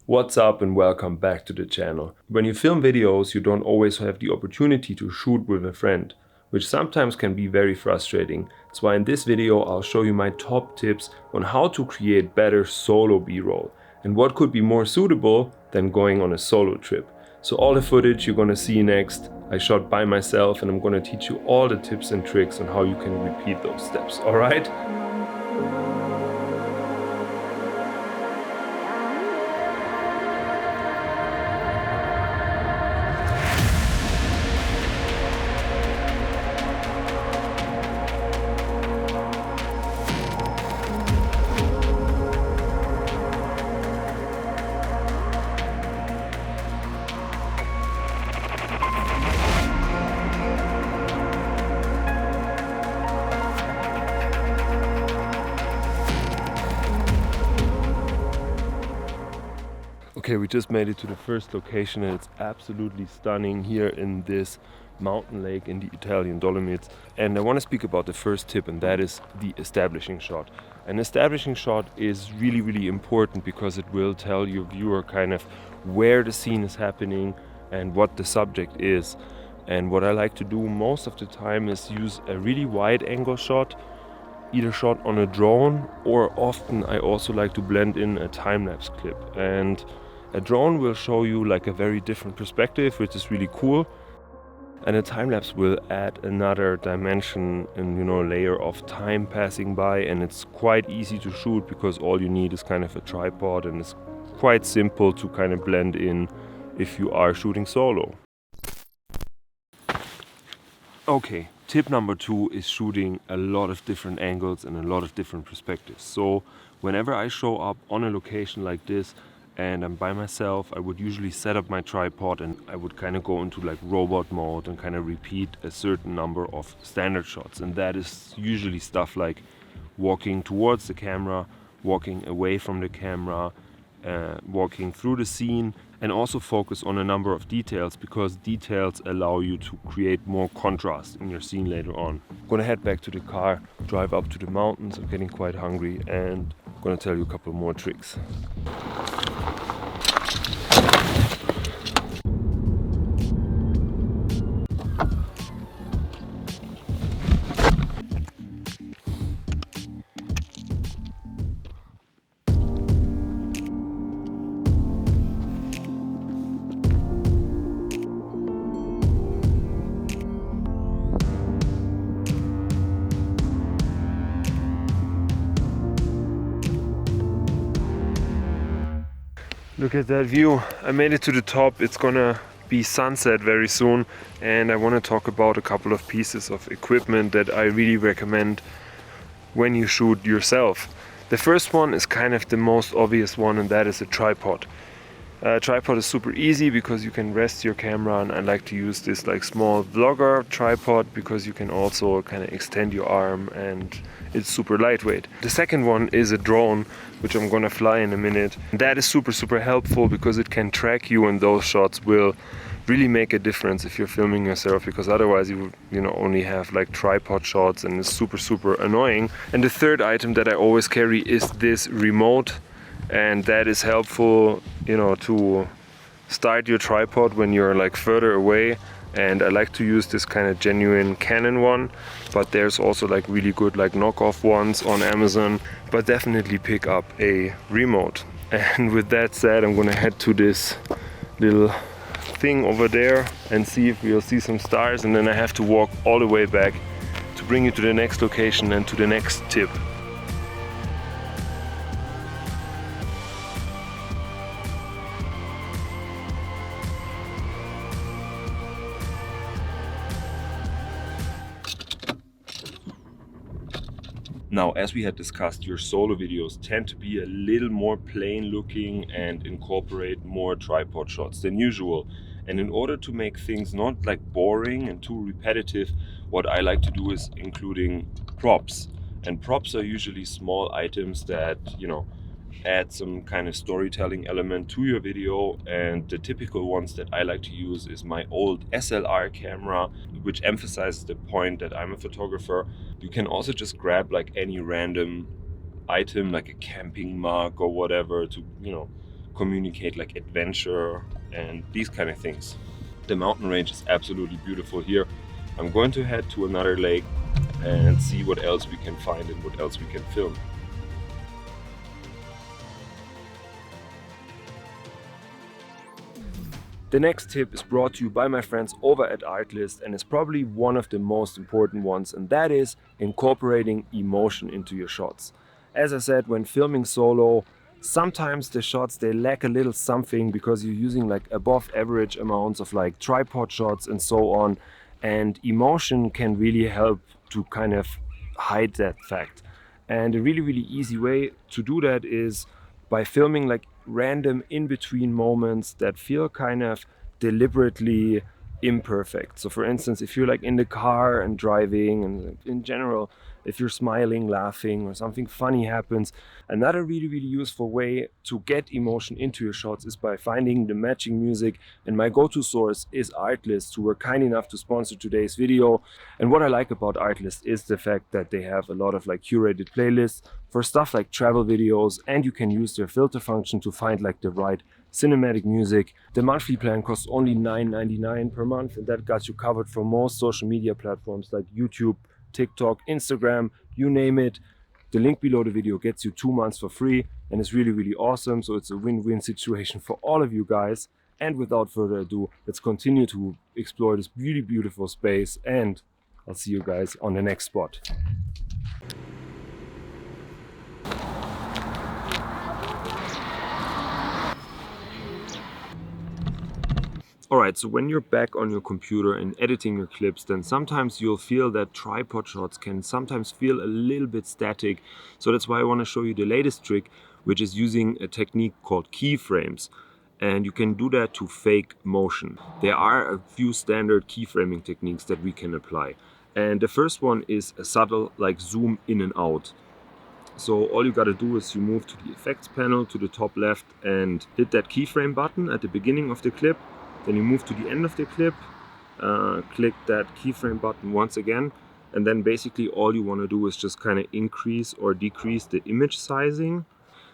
What's up and welcome back to the channel. When you film videos, you don't always have the opportunity to shoot with a friend, which sometimes can be very frustrating. That's why in this video I'll show you my top tips on how to create better solo B-roll and what could be more suitable than going on a solo trip. So all the footage you're gonna see next, I shot by myself, and I'm gonna teach you all the tips and tricks on how you can repeat those steps, alright? Okay, we just made it to the first location and it's absolutely stunning here in this mountain lake in the Italian Dolomites. And I want to speak about the first tip, and that is the establishing shot. An establishing shot is really important because it will tell your viewer kind of where the scene is happening and what the subject is. And what I like to do most of the time is use a really wide angle shot, either shot on a drone, or often I also like to blend in a time-lapse clip. And a drone will show you like a very different perspective, which is really cool. And a time-lapse will add another dimension and layer of time passing by, and it's quite easy to shoot because all you need is kind of a tripod, and it's quite simple to kind of blend in if you are shooting solo. Okay, tip number 2 is shooting a lot of different angles and a lot of different perspectives. So whenever I show up on a location like this and I'm by myself, I would usually set up my tripod and I would kind of go into like robot mode and kind of repeat a certain number of standard shots. And that is usually stuff like walking towards the camera, walking away from the camera, walking through the scene, and also focus on a number of details, because details allow you to create more contrast in your scene later on. I'm gonna head back to the car, drive up to the mountains. I'm getting quite hungry, and I'm gonna tell you a couple more tricks. Look at that view. I made it to the top. It's gonna be sunset very soon, and I want to talk about a couple of pieces of equipment that I really recommend when you shoot yourself. The first one is kind of the most obvious one, and that is a tripod. A tripod is super easy because you can rest your camera, and I like to use this like small vlogger tripod because you can also kind of extend your arm and it's super lightweight. The second one is a drone, which I'm gonna fly in a minute. That is super helpful because it can track you, and those shots will really make a difference if you're filming yourself, because otherwise you would only have like tripod shots and it's super annoying. And the third item that I always carry is this remote, and that is helpful to start your tripod when you're like further away. And I like to use this kind of genuine Canon one, but there's also like really good like knockoff ones on Amazon, but definitely pick up a remote. And with that said, I'm gonna head to this little thing over there and see if we'll see some stars, and then I have to walk all the way back to bring you to the next location and to the next tip. Now, as we had discussed, your solo videos tend to be a little more plain looking and incorporate more tripod shots than usual. And in order to make things not like boring and too repetitive, what I like to do is including props. And props are usually small items that, add some kind of storytelling element to your video. And the typical ones that I like to use is my old SLR camera, which emphasizes the point that I'm a photographer. You can also just grab like any random item, like a camping mug or whatever, to communicate like adventure and these kind of things. The mountain range is absolutely beautiful here. I'm going to head to another lake and see what else we can find and what else we can film. The next tip is brought to you by my friends over at Artlist, and it's probably one of the most important ones, and that is incorporating emotion into your shots. As I said, when filming solo, sometimes the shots, they lack a little something because you're using like above average amounts of like tripod shots and so on, and emotion can really help to kind of hide that fact. And a really easy way to do that is by filming like random in-between moments that feel kind of deliberately imperfect. So for instance, if you're like in the car and driving, and in general, if you're smiling, laughing, or something funny happens, another really useful way to get emotion into your shots is by finding the matching music. And my go-to source is Artlist, who were kind enough to sponsor today's video. And what I like about Artlist is the fact that they have a lot of like curated playlists for stuff like travel videos, and you can use their filter function to find like the right cinematic music. The monthly plan costs only $9.99 per month, and that got you covered for most social media platforms like YouTube, TikTok, Instagram, you name it. The link below the video gets you 2 months for free, and it's really awesome. So it's a win-win situation for all of you guys. And without further ado, let's continue to explore this really beautiful space, and I'll see you guys on the next spot. Alright, so when you're back on your computer and editing your clips, then sometimes you'll feel that tripod shots can sometimes feel a little bit static. So that's why I want to show you the latest trick, which is using a technique called keyframes. And you can do that to fake motion. There are a few standard keyframing techniques that we can apply. And the first one is a subtle like zoom in and out. So all you gotta do is you move to the effects panel to the top left and hit that keyframe button at the beginning of the clip. Then you move to the end of the clip, click that keyframe button once again, and then basically all you want to do is just kind of increase or decrease the image sizing.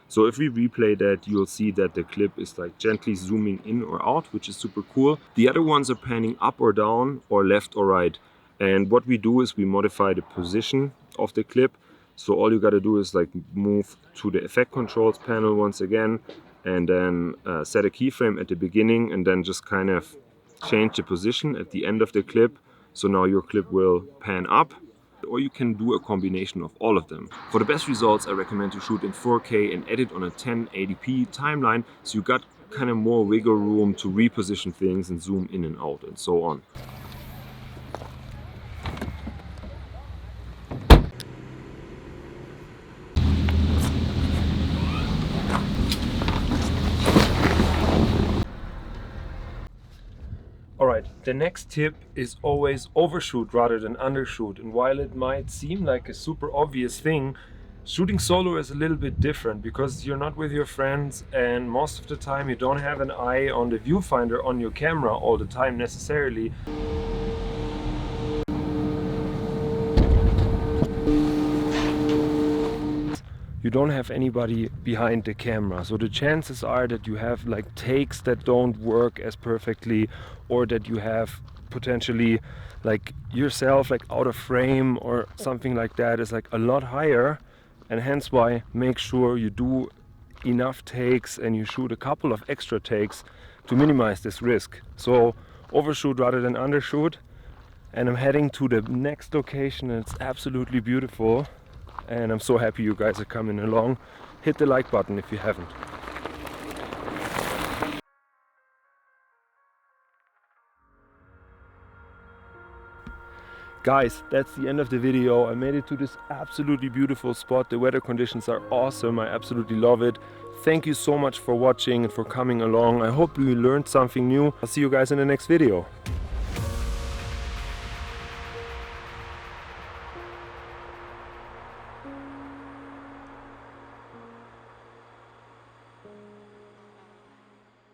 So if we replay that, you'll see that the clip is like gently zooming in or out, which is super cool. The other ones are panning up or down or left or right. And what we do is we modify the position of the clip. So all you got to do is like move to the effect controls panel once again, and then set a keyframe at the beginning, and then just kind of change the position at the end of the clip. So now your clip will pan up, or you can do a combination of all of them. For the best results, I recommend to shoot in 4K and edit on a 1080p timeline, so you got kind of more wiggle room to reposition things and zoom in and out and so on. Alright, the next tip is always overshoot rather than undershoot. And while it might seem like a super obvious thing, shooting solo is a little bit different because you're not with your friends, and most of the time you don't have an eye on the viewfinder on your camera all the time necessarily. You don't have anybody behind the camera, so the chances are that you have like takes that don't work as perfectly, or that you have potentially like yourself like out of frame or something like that is like a lot higher. And hence why make sure you do enough takes and you shoot a couple of extra takes to minimize this risk. So overshoot rather than undershoot. And I'm heading to the next location, and it's absolutely beautiful. And I'm so happy you guys are coming along. Hit the like button if you haven't. Guys, that's the end of the video. I made it to this absolutely beautiful spot. The weather conditions are awesome. I absolutely love it. Thank you so much for watching and for coming along. I hope you learned something new. I'll see you guys in the next video.